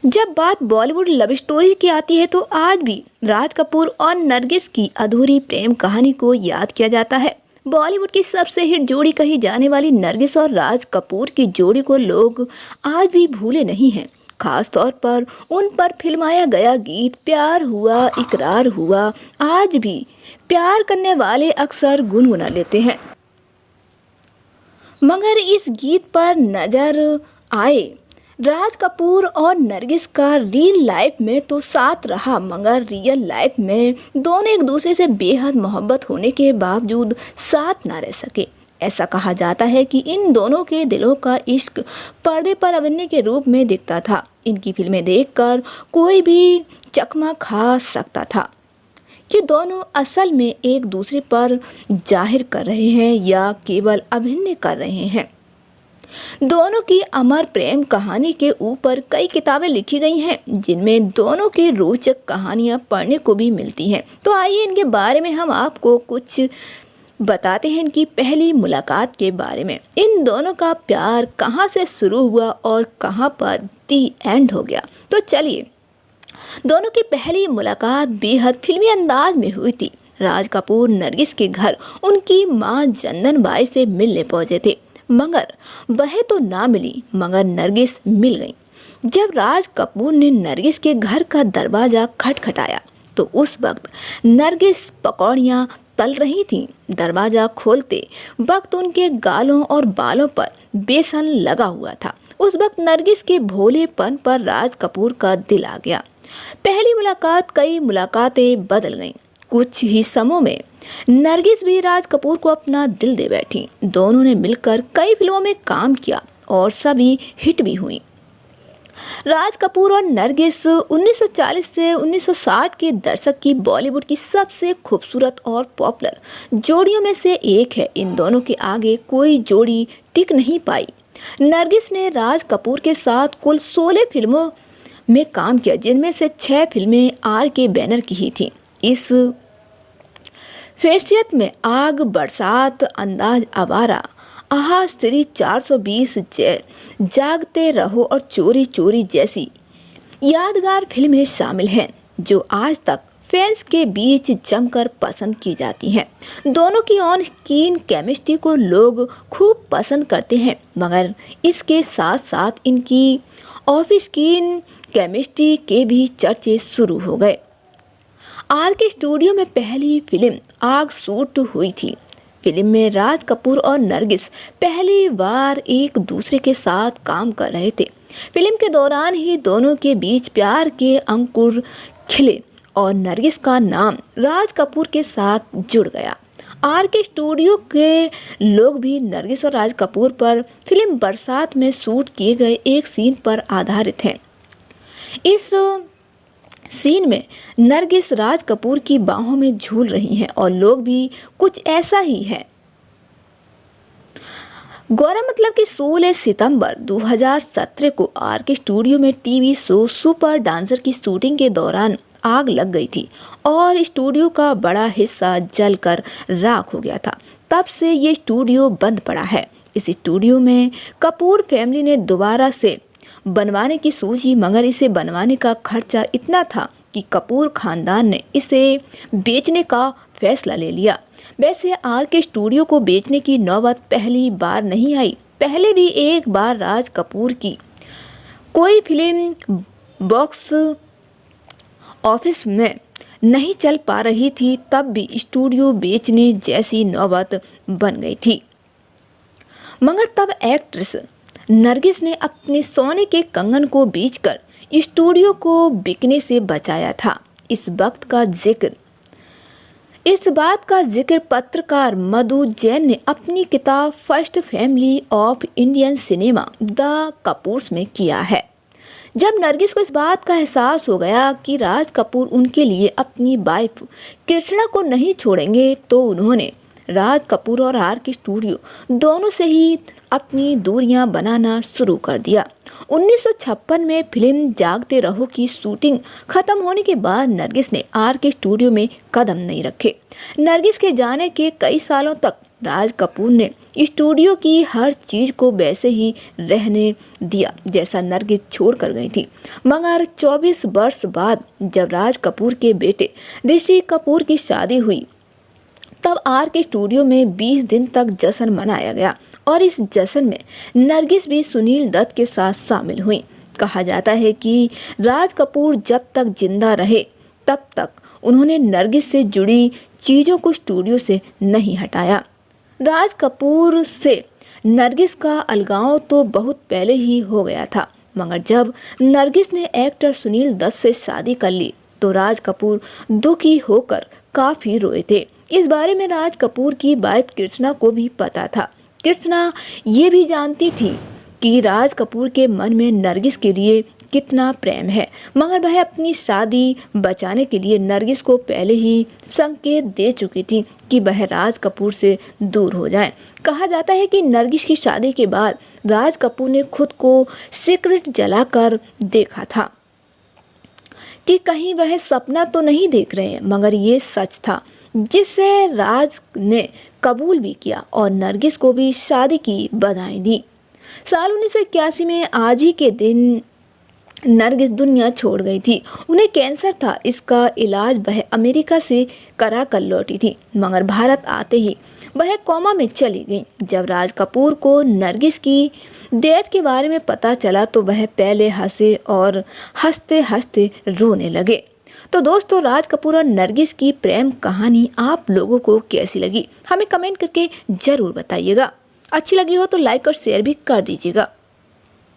जब बात Bollywood love story की आती है तो आज भी राज कपूर और नरगिस की अधूरी प्रेम कहानी को याद किया जाता है। बॉलीवुड की सबसे हिट जोड़ी कही जाने वाली नरगिस और राज कपूर की जोड़ी को लोग आज भी भूले नहीं हैं। खास तौर पर उन पर फिल्माया गया गीत प्यार हुआ इकरार हुआ आज भी प्यार करने वाले अक्सर गुनगुना लेते हैं। मगर इस गीत पर नजर आए राज कपूर और नरगिस का रियल लाइफ में तो साथ रहा, मगर रियल लाइफ में दोनों एक दूसरे से बेहद मोहब्बत होने के बावजूद साथ ना रह सके। ऐसा कहा जाता है कि इन दोनों के दिलों का इश्क पर्दे पर अभिनय के रूप में दिखता था। इनकी फिल्में देखकर कोई भी चकमा खा सकता था कि दोनों असल में एक दूसरे पर जाहिर कर रहे हैं या केवल अभिनय कर रहे हैं। दोनों की अमर प्रेम कहानी के ऊपर कई किताबें लिखी गई हैं, जिनमें दोनों की रोचक कहानियां पढ़ने को भी मिलती हैं। तो आइए इनके बारे में हम आपको कुछ बताते हैं, इनकी पहली मुलाकात के बारे में। इन दोनों का प्यार कहां से शुरू हुआ और कहां पर दी एंड हो गया। तो चलिए, दोनों की पहली मुलाकात बेहद फिल्मी अंदाज में हुई थी। राज कपूर नरगिस के घर उनकी मां जन्नन बाई से मिलने पहुंचे थे, मगर वह तो ना मिली मगर नरगिस मिल गई। जब राज कपूर ने नरगिस के घर का दरवाज़ा खटखटाया तो उस वक्त नरगिस पकौड़ियाँ तल रही थीं। दरवाज़ा खोलते वक्त उनके गालों और बालों पर बेसन लगा हुआ था। उस वक्त नरगिस के भोलेपन पर राज कपूर का दिल आ गया। पहली मुलाकात कई मुलाकातें बदल गईं। कुछ ही समय में नरगिस भी राज कपूर को अपना दिल दे बैठी। दोनों ने मिलकर कई फिल्मों में काम किया और सभी हिट भी हुई। राज कपूर और नरगिस 1940 से 1960 के दशक की बॉलीवुड की सबसे खूबसूरत और पॉपुलर जोड़ियों में से एक है। इन दोनों के आगे कोई जोड़ी टिक नहीं पाई। नरगिस ने राज कपूर के साथ कुल 16 फिल्मों में काम किया, जिनमें से 6 फिल्में आर के बैनर की ही थीं। इस फैसियत में आग, बरसात, अंदाज आवारा, आहा, श्री 420, जागते रहो और चोरी चोरी जैसी यादगार फिल्में शामिल हैं, जो आज तक फैंस के बीच जमकर पसंद की जाती हैं। दोनों की ऑन स्क्रीन केमिस्ट्री को लोग खूब पसंद करते हैं, मगर इसके साथ साथ इनकी ऑफ स्क्रीन केमिस्ट्री के भी चर्चे शुरू हो गए। आर के स्टूडियो में पहली फिल्म आग शूट हुई थी। फिल्म में राज कपूर और नरगिस पहली बार एक दूसरे के साथ काम कर रहे थे। फिल्म के दौरान ही दोनों के बीच प्यार के अंकुर खिले और नरगिस का नाम राज कपूर के साथ जुड़ गया। आर के स्टूडियो के लोग भी नरगिस और राज कपूर पर फिल्म बरसात में शूट किए गए एक सीन पर आधारित हैं। इस सीन में नरगिस राज कपूर की बाहों में झूल रही हैं और लोग भी कुछ ऐसा ही है। गौरव मतलब कि 16 सितंबर 2017 को आर के स्टूडियो में टीवी शो सुपर डांसर की शूटिंग के दौरान आग लग गई थी और स्टूडियो का बड़ा हिस्सा जलकर राख हो गया था। तब से ये स्टूडियो बंद पड़ा है। इस स्टूडियो में कपूर फैमिली ने दोबारा से बनवाने की सोची, मगर इसे बनवाने का खर्चा इतना था कि कपूर खानदान ने इसे बेचने का फैसला ले लिया। वैसे आर के स्टूडियो को बेचने की नौबत पहली बार नहीं आई। पहले भी एक बार राज कपूर की कोई फिल्म बॉक्स ऑफिस में नहीं चल पा रही थी, तब भी स्टूडियो बेचने जैसी नौबत बन गई थी। मगर तब एक्ट्रेस नरगिस ने अपने सोने के कंगन को बेचकर स्टूडियो को बिकने से बचाया था। इस बात का जिक्र पत्रकार मधु जैन ने अपनी किताब first family of Indian cinema the Kapoors में किया है। जब नरगिस को इस बात का एहसास हो गया कि राज कपूर उनके लिए अपनी वाइफ कृष्णा को नहीं छोड़ेंगे, तो उन्होंने राज कपूर और आर के स्टूडियो दोनों से ही अपनी दूरियां बनाना शुरू कर दिया। 1956 में फिल्म जागते रहो की शूटिंग खत्म होने के बाद नरगिस ने आर के स्टूडियो में कदम नहीं रखे। नरगिस के जाने के कई सालों तक राज कपूर ने स्टूडियो की हर चीज़ को वैसे ही रहने दिया जैसा नरगिस छोड़ कर गई थी। मगर 24 वर्ष बाद जब राज कपूर के बेटे ऋषि कपूर की शादी हुई तब आर के स्टूडियो में 20 दिन तक जश्न मनाया गया और इस जश्न में नरगिस भी सुनील दत्त के साथ शामिल हुई। कहा जाता है कि राज कपूर जब तक जिंदा रहे तब तक उन्होंने नरगिस से जुड़ी चीज़ों को स्टूडियो से नहीं हटाया। राज कपूर से नरगिस का अलगाव तो बहुत पहले ही हो गया था, मगर जब नरगिस ने एक्टर सुनील दत्त से शादी कर ली तो राज कपूर दुखी होकर काफ़ी रोए थे। इस बारे में राज कपूर की वाइफ कृष्णा को भी पता था। कृष्णा ये भी जानती थी कि राज कपूर के मन में नरगिस के लिए कितना प्रेम है, मगर वह अपनी शादी बचाने के लिए नरगिस को पहले ही संकेत दे चुकी थी कि वह राज कपूर से दूर हो जाए। कहा जाता है कि नरगिस की शादी के बाद राज कपूर ने खुद को सिगरेट जलाकर देखा था कि कहीं वह सपना तो नहीं देख रहे हैं, मगर ये सच था, जिसे राज ने कबूल भी किया और नरगिस को भी शादी की बधाई दी। साल 1981 में आज ही के दिन नरगिस दुनिया छोड़ गई थी। उन्हें कैंसर था, इसका इलाज वह अमेरिका से करा कर लौटी थी, मगर भारत आते ही वह कोमा में चली गई। जब राज कपूर को नरगिस की डेथ के बारे में पता चला तो वह पहले हंसे और हंसते हंसते रोने लगे। तो दोस्तों, राज कपूर और नरगिस की प्रेम कहानी आप लोगों को कैसी लगी हमें कमेंट करके ज़रूर बताइएगा। अच्छी लगी हो तो लाइक और शेयर भी कर दीजिएगा।